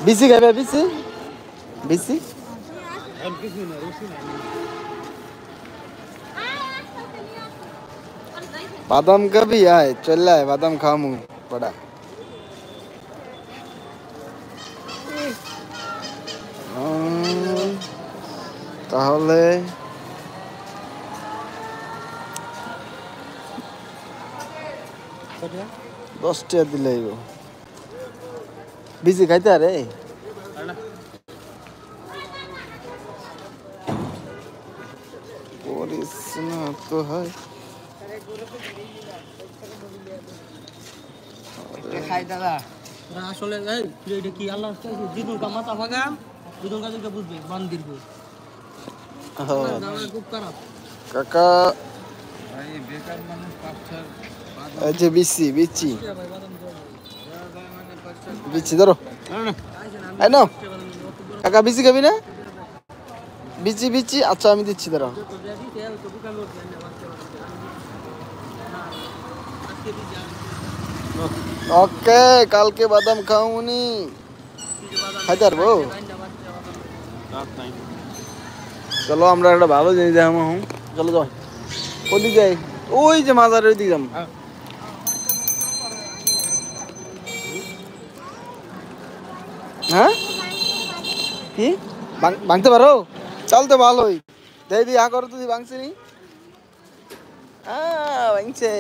BC खाइबा BC BC बादाम का भी है चल रहा है बादाम खामू बड़ा তাহলে 10 টাকা দিলেই বিজি খাইতে আরে পরিস না তো হয় খাই দাদা আসলে এটা কি আল্লাহ জিদুন কা মাথা ভাগা জিদুন কা দিকে বুঝবে বান্দির কই খুব খারাপ কাকা ভাই বেকার মানুষ পাঁচটার এই যে বিচি বিচি বিচি ধরো এই নাও কাকা বিচি খাবি না বিচি বিচি আচ্ছা আমি দিচ্ছি ধরো ওকে কালকে বাদাম খাওনি খাইতে পারবো চলো আমরা একটা ভালো জিনিস দেখাবো চলো যাও কোন দিকে যাই ওই যে মাজারের ওই দিকে যাম হ্যাঁ কি ভাঙতে পারো চলতে ভালোই দেই দি করো তুই ভাঙছি নি ভাঙছে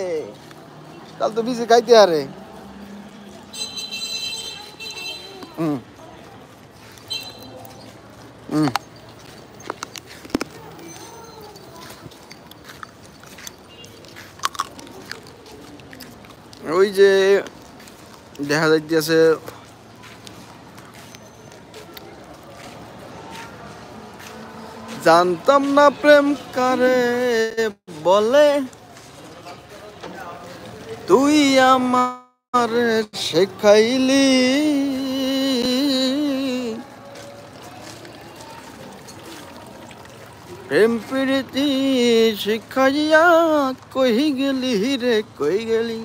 কাল তো বিজি খাইতে আরে ওই যে দেখা যাইতেছে জানতাম না প্রেম কারে বলে তুই আমার শেখাইলি প্রেম প্রীতি শিখাইয়া কই গেলি রে কই গেলি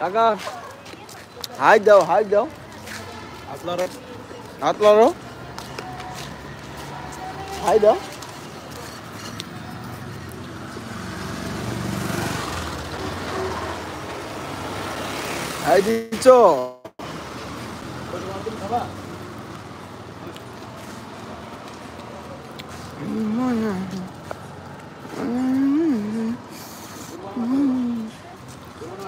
কাকা হাই দাও হাত লড়ো হাই দাও হাই দিচ্ছ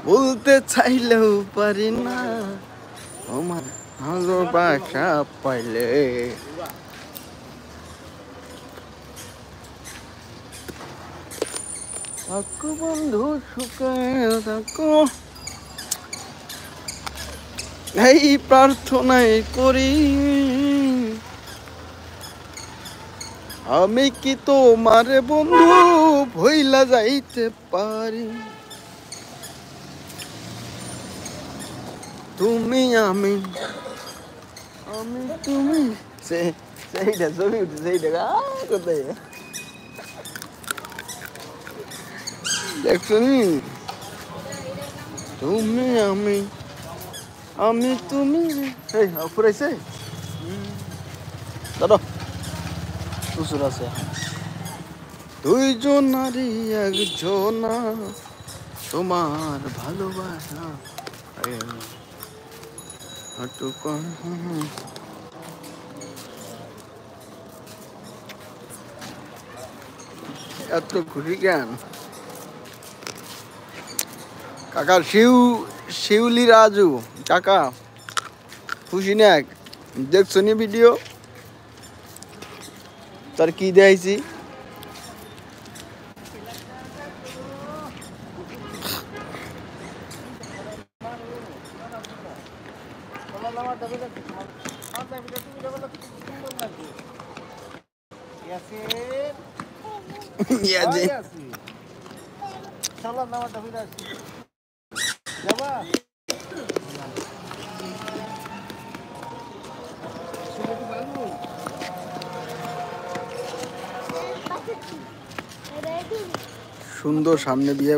বলতে চাইলেও পারি না আমার ভালোবাসা পাইলে থাকো বন্ধু সুখে থাকো এই প্রার্থনাই করি আমি কি তোমার বন্ধু ভইলা যাইতে পারি তুমি আমি তুমি সেইটা ছবি উঠে সেইটা কোথায় দেখছো নি তুমি আমি তুমি এই ফুরাইছে দাদা শ্বশুর আছে দুইজন নারী একজনা তোমার ভালোবাসা এত খুশি কেন কাকা শিউলি রাজু কাকা খুশি না দেখছো নি ভিডিও তার কি দেখাইছি সুন্দর সামনে বিয়ে